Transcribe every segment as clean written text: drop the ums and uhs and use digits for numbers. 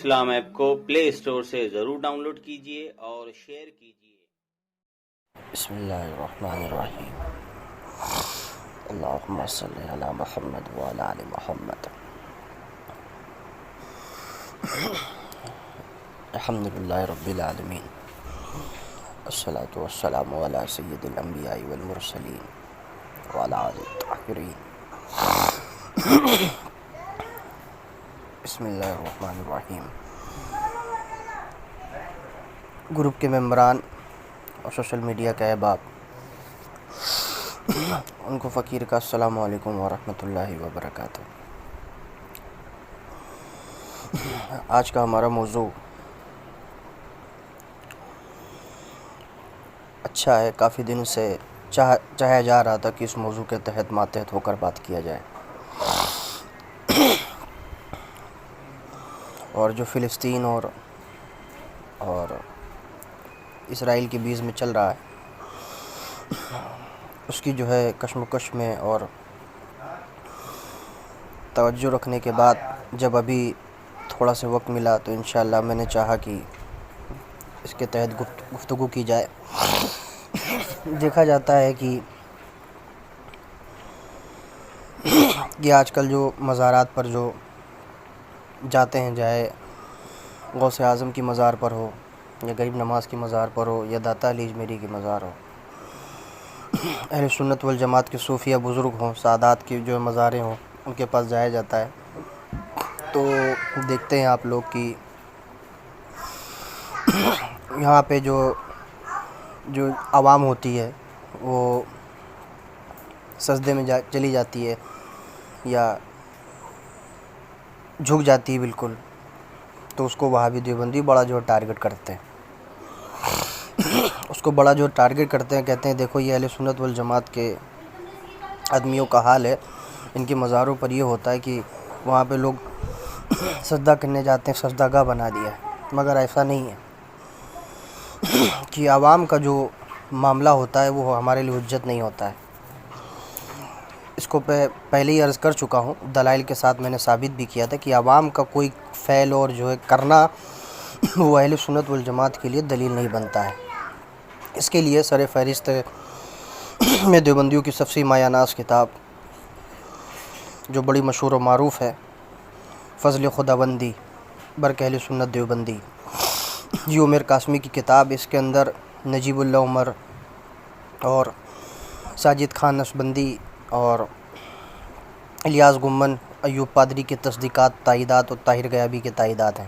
اسلام app کو پلے store سے ضرور ڈاؤن لوڈ کیجیے اور شیئر کیجیے۔ بسم اللہ الرحمن الرحیم۔ اللہم صلی علی محمد وعلی آل محمد۔ الحمدللہ رب العالمین، الصلاۃ والسلام علی سید الانبیاء والمرسلین وعلی آلہ الطاہرین۔ بسم اللہ الرحمن الرحیم۔ گروپ کے ممبران اور سوشل میڈیا کے احباب، ان کو فقیر کا السلام علیکم ورحمۃ اللہ وبرکاتہ۔ آج کا ہمارا موضوع اچھا ہے، کافی دن سے چاہا جا رہا تھا کہ اس موضوع کے تحت ماتحت ہو کر بات کیا جائے، اور جو فلسطین اور اسرائیل کے بیچ میں چل رہا ہے، اس کی جو ہے کشمکش میں اور توجہ رکھنے کے بعد جب ابھی تھوڑا سا وقت ملا تو انشاءاللہ میں نے چاہا کہ اس کے تحت گفتگو کی جائے۔ دیکھا جاتا ہے کہ آج کل جو مزارات پر جو جاتے ہیں، چاہے غوث اعظم کی مزار پر ہو یا غریب نواز کی مزار پر ہو یا داتا علی اجمیری کی مزار ہو، اہل سنت والجماعت کے صوفیہ بزرگ ہوں، سادات کی جو مزاریں ہوں، ان کے پاس جایا جاتا ہے تو دیکھتے ہیں آپ لوگ کہ یہاں پہ جو عوام ہوتی ہے وہ سجدے میں چلی جاتی ہے یا جھک جاتی ہے بالکل، تو اس کو وہابی دیوبندی بڑا جو ٹارگٹ کرتے ہیں، اس کو بڑا جو ٹارگٹ کرتے ہیں، کہتے ہیں دیکھو یہ اہل سنت والجماعت کے آدمیوں کا حال ہے، ان کی مزاروں پر یہ ہوتا ہے کہ وہاں پہ لوگ سجدہ کرنے جاتے ہیں، سجدہ گاہ بنا دیا ہے، مگر ایسا نہیں ہے کہ عوام کا جو معاملہ ہوتا ہے وہ ہمارے لیے حجت نہیں ہوتا ہے۔ اس کو پہلے ہی عرض کر چکا ہوں، دلائل کے ساتھ میں نے ثابت بھی کیا تھا کہ عوام کا کوئی فعل اور جو ہے کرنا وہ اہل سنت والجماعت کے لیے دلیل نہیں بنتا ہے۔ اس کے لیے سر فہرست میں دیوبندیوں کی سب سے مایہ ناز کتاب جو بڑی مشہور و معروف ہے، فضل خداوندی برک اہل سنت دیوبندی، یہ عمر قاسمی کی کتاب۔ اس کے اندر نجیب اللہ عمر اور ساجد خان نقشبندی اور الیاس گمن، ایوب پادری کی تصدیقات، تائیدات اور طاہر غیابی کے تائیدات ہیں۔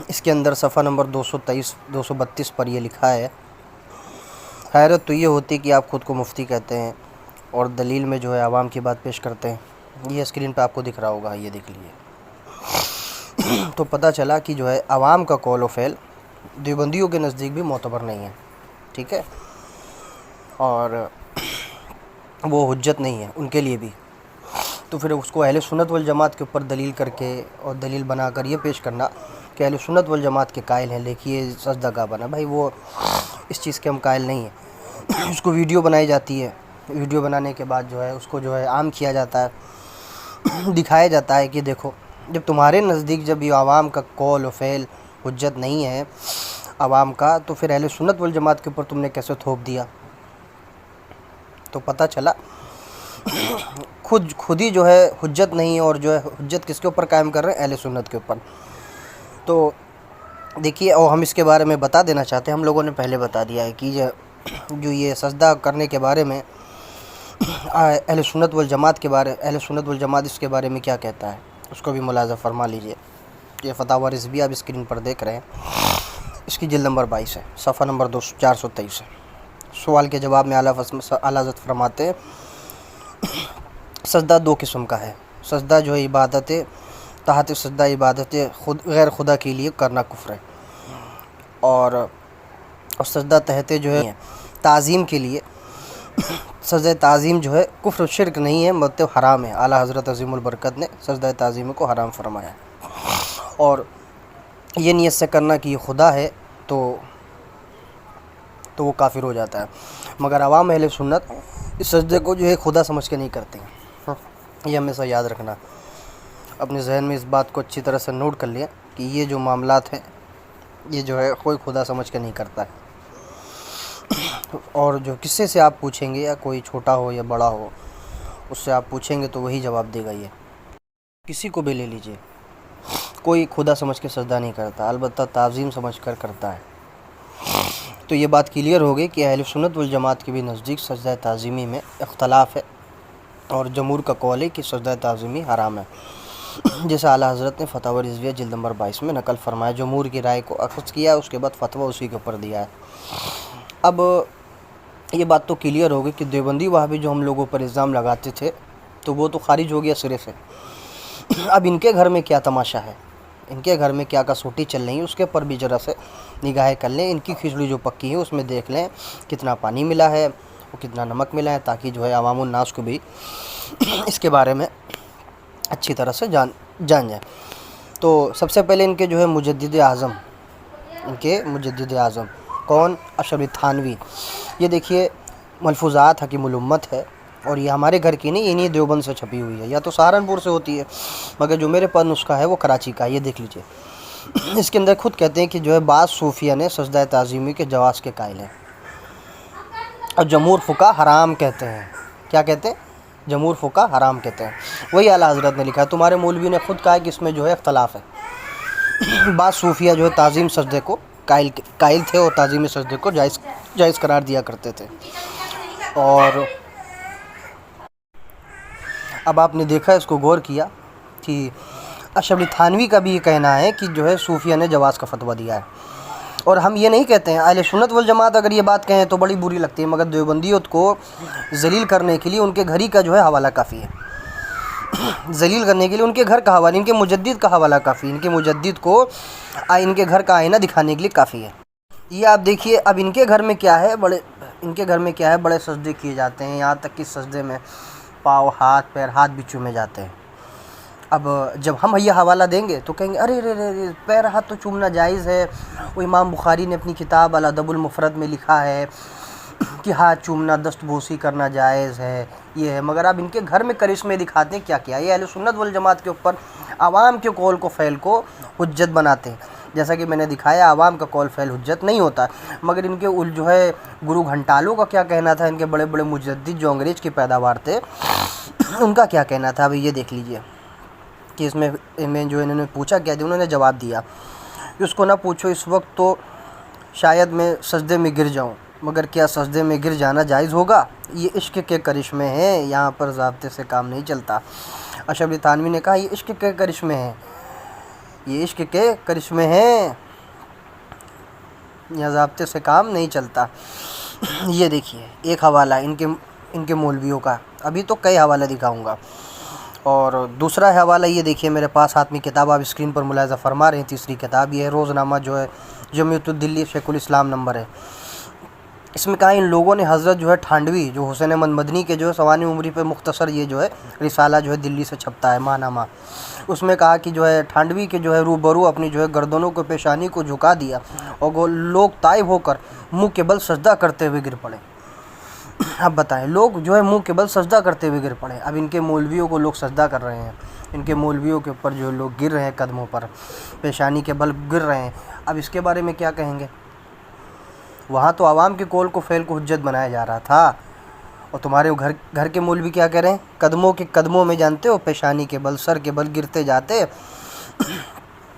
اس کے اندر صفحہ نمبر 232 پر یہ لکھا ہے، حیرت تو یہ ہوتی کہ آپ خود کو مفتی کہتے ہیں اور دلیل میں جو ہے عوام کی بات پیش کرتے ہیں۔ یہ اسکرین پہ آپ کو دکھ رہا ہوگا، یہ دیکھ لیجیے۔ تو پتہ چلا کہ جو ہے عوام کا قول و فعل دیوبندیوں کے نزدیک بھی معتبر نہیں ہے، ٹھیک ہے، اور وہ حجت نہیں ہے ان کے لیے بھی۔ تو پھر اس کو اہل سنت والجماعت کے اوپر دلیل کر کے اور دلیل بنا کر یہ پیش کرنا کہ اہل سنت والجماعت کے قائل ہیں، دیکھیے سجدہ گاہ بنا، بھائی وہ اس چیز کے ہم قائل نہیں ہیں۔ اس کو ویڈیو بنائی جاتی ہے، ویڈیو بنانے کے بعد جو ہے اس کو جو ہے عام کیا جاتا ہے، دکھایا جاتا ہے کہ دیکھو جب تمہارے نزدیک جب یہ عوام کا قول و فعل حجت نہیں ہے عوام کا، تو پھر اہل سنت والجماعت کے اوپر تم نے کیسے تھوپ دیا؟ تو پتہ چلا خود ہی جو ہے حجت نہیں ہے، اور جو ہے حجت کس کے اوپر قائم کر رہے ہیں؟ اہل سنت کے اوپر۔ تو دیکھیے، اور ہم اس کے بارے میں بتا دینا چاہتے ہیں، ہم لوگوں نے پہلے بتا دیا ہے کہ جو یہ سجدہ کرنے کے بارے میں اہل سنت والجماعت اس کے بارے میں کیا کہتا ہے، اس کو بھی ملاحظہ فرما لیجئے۔ یہ فتاوی رضویہ آپ اسکرین پر دیکھ رہے ہیں، اس کی جلد نمبر 22 ہے، صفحہ نمبر 423 ہے۔ سوال کے جواب میں اعلیٰ حضرت فرماتے ہیں سجدہ دو قسم کا ہے۔ سجدہ جو ہے عبادت تحت سجدہ عبادت غیر خدا کے لیے کرنا کفر ہے، اور سجدہ تحت جو ہے تعظیم کے لیے سجدہ تعظیم جو ہے کفر و شرک نہیں ہے، مطلب حرام ہے۔ اعلیٰ حضرت عظیم البرکت نے سجدہ تعظیم کو حرام فرمایا ہے، اور یہ نیت سے کرنا کہ یہ خدا ہے تو وہ کافر ہو جاتا ہے۔ مگر عوام اہل سنت اس سجدے کو جو ہے خدا سمجھ کے نہیں کرتے ہیں، یہ ہمیشہ یاد رکھنا، اپنے ذہن میں اس بات کو اچھی طرح سے نوٹ کر لیا کہ کہ یہ جو معاملات ہیں یہ جو ہے کوئی خدا سمجھ کے نہیں کرتا ہے، اور جو کسی سے آپ پوچھیں گے، یا کوئی چھوٹا ہو یا بڑا ہو، اس سے آپ پوچھیں گے تو وہی جواب دے گا۔ یہ کسی کو بھی لے لیجئے، کوئی خدا سمجھ کے سجدہ نہیں کرتا، البتہ تعظیم سمجھ کر کرتا ہے۔ تو یہ بات کلیئر ہو گئی کہ اہل سنت والجماعت کے بھی نزدیک سجدہ تعظیمی میں اختلاف ہے، اور جمہور کا قول ہے کہ سجدہ تعظیمی حرام ہے، جیسے اعلیٰ حضرت نے فتاوی رضویہ جلد نمبر 22 میں نقل فرمایا، جمہور کی رائے کو اخذ کیا، اس کے بعد فتویٰ اسی کے اوپر دیا ہے۔ اب یہ بات تو کلیئر ہو گئی کہ دیوبندی وہابی جو ہم لوگوں پر الزام لگاتے تھے تو وہ تو خارج ہو گیا سرے سے۔ اب ان کے گھر میں کیا تماشا ہے، ان کے گھر میں کیا کسوٹی چل رہی ہے، اس کے پر بھی ذرا سے نگاہیں کر لیں۔ ان کی کھچڑی جو پکی ہے اس میں دیکھ لیں کتنا پانی ملا ہے اور کتنا نمک ملا ہے، تاکہ جو ہے عوام الناس کو بھی اس کے بارے میں اچھی طرح سے جان جائے۔ تو سب سے پہلے ان کے جو ہے مجدد اعظم کون؟ اشرف علی تھانوی۔ یہ دیکھیے ملفوظات حکیم الامت ہے، اور یہ ہمارے گھر کی نہیں، انہی دیوبند سے چھپی ہوئی ہے، یا تو سہارنپور سے ہوتی ہے، مگر جو میرے پاس نسخہ ہے وہ کراچی کا ہے۔ یہ دیکھ لیجئے، اس کے اندر خود کہتے ہیں کہ جو ہے بعض صوفیہ نے سجدہ تعظیمی کے جواز کے قائل ہیں، اور جمہور فقہا حرام کہتے ہیں۔ کیا کہتے ہیں؟ جمہور فقہا حرام کہتے ہیں۔ وہی اعلیٰ حضرت نے لکھا ہے، تمہارے مولوی نے خود کہا ہے کہ اس میں جو ہے اختلاف ہے۔ بعض صوفیہ جو ہے تعظیم سجدے کو قائل تھے، اور تعظیم سجدے کو جائز قرار دیا کرتے تھے۔ اور اب آپ نے دیکھا، اس کو غور کیا کہ اشرف علی تھانوی کا بھی یہ کہنا ہے کہ جو ہے صوفیہ نے جواز کا فتویٰ دیا ہے، اور ہم یہ نہیں کہتے ہیں۔ اہل سنت والجماعت اگر یہ بات کہیں تو بڑی بری لگتی ہے، مگر دیوبندیت کو ذلیل کرنے کے لیے ان کے گھر ہی کا جو ہے حوالہ کافی ہے، ذلیل کرنے کے لیے ان کے گھر کا حوالہ، ان کے مجدد کا حوالہ کافی ہے، ان کے مجدد کو ان کے گھر کا آئینہ دکھانے کے لیے کافی ہے۔ یہ آپ دیکھیے، اب ان کے گھر میں کیا ہے، بڑے سجدے کیے جاتے ہیں، یہاں تک کہ سجدے میں پاؤں، ہاتھ بھی چومے جاتے ہیں۔ اب جب ہم یہ حوالہ دیں گے تو کہیں گے ارے پیر ہاتھ تو چومنا جائز ہے، وہ امام بخاری نے اپنی کتاب الادب المفرد میں لکھا ہے کہ ہاتھ چومنا، دست بوسی کرنا جائز ہے، یہ ہے۔ مگر اب ان کے گھر میں کرشمے دکھاتے ہیں کیا یہ اہل سنت والجماعت کے اوپر عوام کے قول کو فعل کو حجت بناتے ہیں۔ جیسا کہ میں نے دکھایا، عوام کا قول فعل حجت نہیں ہوتا، مگر ان کے جو ہے گرو گھنٹالوں کا کیا کہنا تھا، ان کے بڑے بڑے مجدد جو انگریز کی پیداوار تھے ان کا کیا کہنا تھا۔ ابھی یہ دیکھ لیجئے کہ اس میں جو انہوں نے پوچھا کیا تھا، انہوں نے جواب دیا کہ اس کو نہ پوچھو، اس وقت تو شاید میں سجدے میں گر جاؤں، مگر کیا سجدے میں گر جانا جائز ہوگا؟ یہ عشق کے کرشمے ہیں، یہاں پر ضابطے سے کام نہیں چلتا۔ اشرف علی تھانوی نے کہا یہ عشق کے کرشمے ہیں، یہ عشق کے کرشمے ہیں، یہاں ضابطے سے کام نہیں چلتا۔ یہ دیکھیے ایک حوالہ ان کے مولویوں کا، ابھی تو کئی حوالے دکھاؤں گا۔ اور دوسرا حوالہ یہ دیکھیے میرے پاس ہاتھ میں کتاب آپ اسکرین پر ملاحظہ فرما رہے ہیں، تیسری کتاب یہ ہے روزنامہ جو ہے جمعیت الدلی شیخ الاسلام نمبر ہے۔ اس میں کہا ان لوگوں نے حضرت جو ہے ٹھانڈوی جو حسین احمد مدنی کے جو ہے سوانح عمری پہ مختصر یہ جو ہے رسالہ جو ہے دلی سے چھپتا ہے ماہنامہ، اس میں کہا کہ جو ہے ٹھانڈوی کے جو ہے روبرو اپنی جو ہے گردنوں کو پیشانی کو جھکا دیا، اور وہ لوگ طائب ہو کر منہ کے بل سجدہ کرتے ہوئے گر پڑے۔ اب بتائیں، لوگ جو ہے منہ کے بل سجدہ کرتے ہوئے گر پڑے۔ اب ان کے مولویوں کو لوگ سجدہ کر رہے ہیں، ان کے مولویوں کے اوپر جو لوگ گر رہے ہیں، قدموں پر پیشانی کے بل گر رہے ہیں۔ اب اس کے بارے میں کیا کہیں گے؟ وہاں تو عوام کے قول کو فعل کو حجت بنایا جا رہا تھا، اور تمہارے گھر کے مولوی کیا کہہ رہے ہیں؟ قدموں میں جانتے ہو پیشانی کے بل، سر کے بل گرتے جاتے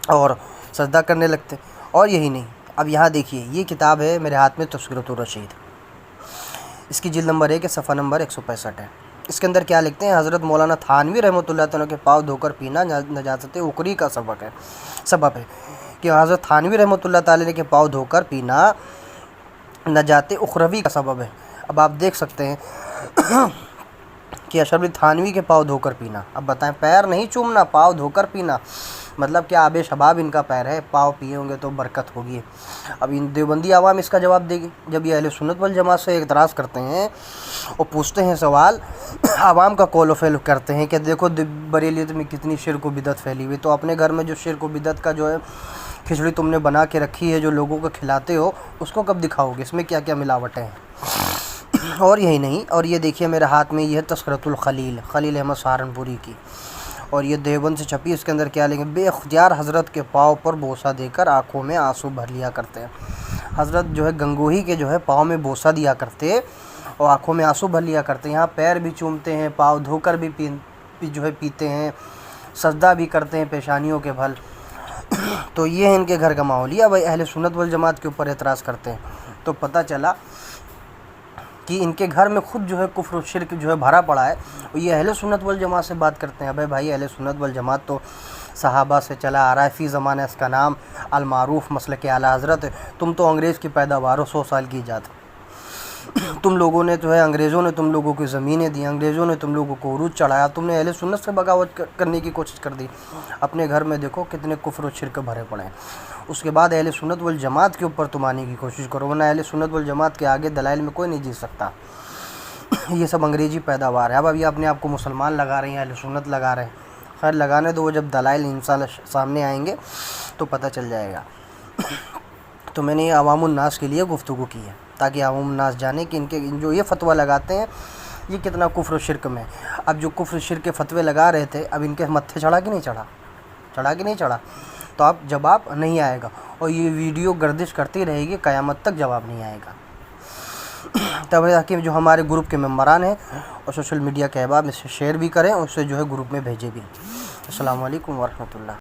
اور سجدہ کرنے لگتے۔ اور یہی نہیں، اب یہاں دیکھیے یہ کتاب ہے میرے ہاتھ میں تذکرۃ الرشید، اس کی جلد نمبر 1 صفحہ نمبر 165 ہے۔ اس کے اندر کیا لکھتے ہیں؟ حضرت مولانا تھانوی رحمۃ اللہ تعالیٰ کے پاؤں دھو کر پینا نجاست عقری کا سبب ہے کہ حضرت تھانوی رحمۃ اللہ تعالیٰ کے پاؤں دھو کر پینا نجات اخروی کا سبب ہے۔ اب آپ دیکھ سکتے ہیں کہ اشرف علی تھانوی کے پاؤں دھو کر پینا، اب بتائیں پیر نہیں چومنا، پاؤں دھو کر پینا، مطلب کہ آب شباب ان کا پیر ہے، پاؤں پیے ہوں گے تو برکت ہوگی۔ اب ان دیوبندی عوام اس کا جواب دے گی جب یہ اہل سنت والجماعت سے اعتراض کرتے ہیں اور پوچھتے ہیں سوال، عوام کا قول و فعل کرتے ہیں کہ دیکھو بریلیت میں کتنی شرک و بدعت پھیلی ہوئی، تو اپنے گھر میں جو شرک و بدعت کا جو ہے کھچڑی تم نے بنا کے رکھی ہے جو لوگوں کو کھلاتے ہو، اس کو کب دکھاؤ گے؟ اس میں کیا کیا ملاوٹیں ہیں۔ اور یہی نہیں، اور یہ دیکھیے میرے ہاتھ میں یہ ہے تذکرۃ الخلیل، خلیل احمد سہارنپوری کی، اور یہ دیوبند سے چھپی، اس کے اندر کیا لیں گے، بے اختیار حضرت کے پاؤں پر بوسہ دے کر آنکھوں میں آنسو بھر لیا کرتے ہیں۔ حضرت جو ہے گنگوہی کے جو ہے پاؤں میں بوسہ دیا کرتے اور آنکھوں میں آنسو بھر لیا کرتے ہیں۔ یہاں پیر بھی چومتے ہیں، پاؤں دھو کر بھی جو ہے پیتے ہیں، سجدہ بھی کرتے ہیں پیشانیوں کے بھل۔ تو یہ ہے ان کے گھر کا ماحول۔ یہ بھائی اہل سنت والجماعت کے اوپر اعتراض کرتے ہیں، تو پتہ چلا کہ ان کے گھر میں خود جو ہے کفر و شرک جو ہے بھرا پڑا ہے، اور یہ اہل سنت والجماعت سے بات کرتے ہیں۔ بھائی اہل سنت والجماعت تو صحابہ سے چلا آ رہا ہے، فی زمانہ اس کا نام المعروف مسلک اعلیٰ حضرت ہے۔ تم تو انگریز کی پیداوار ہو، 100 سال کی ایجاد۔ تم لوگوں نے جو ہے، انگریزوں نے تم لوگوں کی زمینیں دی، انگریزوں نے تم لوگوں کو عروج چڑھایا، تم نے اہل سنت سے بغاوت کرنے کی کوشش کر دی۔ اپنے گھر میں دیکھو کتنے کفر و شرک بھرے پڑے ہیں۔ اس کے بعد اہل سنت والجماعت کے اوپر تم آنے کی کوشش کرو، ورنہ اہل سنت والجماعت کے آگے دلائل میں کوئی نہیں جیت سکتا۔ یہ سب انگریزی پیداوار ہے۔ اب یہ اپنے آپ کو مسلمان لگا رہے ہیں، اہل سنت لگا رہے ہیں۔ خیر لگانے دو، وہ جب دلائل انشاءاللہ سامنے آئیں گے تو پتہ چل جائے گا۔ تو میں نے یہ عوام الناس کے لیے گفتگو کی ہے، تاکہ عوام الناس جانے کہ ان جو یہ فتویٰ لگاتے ہیں یہ کتنا کفر و شرک میں۔ اب جو کفر و شرک کے فتوے لگا رہے تھے، اب ان کے متھے چڑھا کہ نہیں چڑھا؟ چڑھا کہ نہیں چڑھا؟ تو اب جواب نہیں آئے گا، اور یہ ویڈیو گردش کرتی رہے گی، قیامت تک جواب نہیں آئے گا۔ تب کہ جو ہمارے گروپ کے ممبران ہیں اور سوشل میڈیا کے احباب، اس سے شیئر بھی کریں اور اسے جو ہے گروپ میں بھیجے بھی۔ السلام علیکم ورحمۃ اللہ۔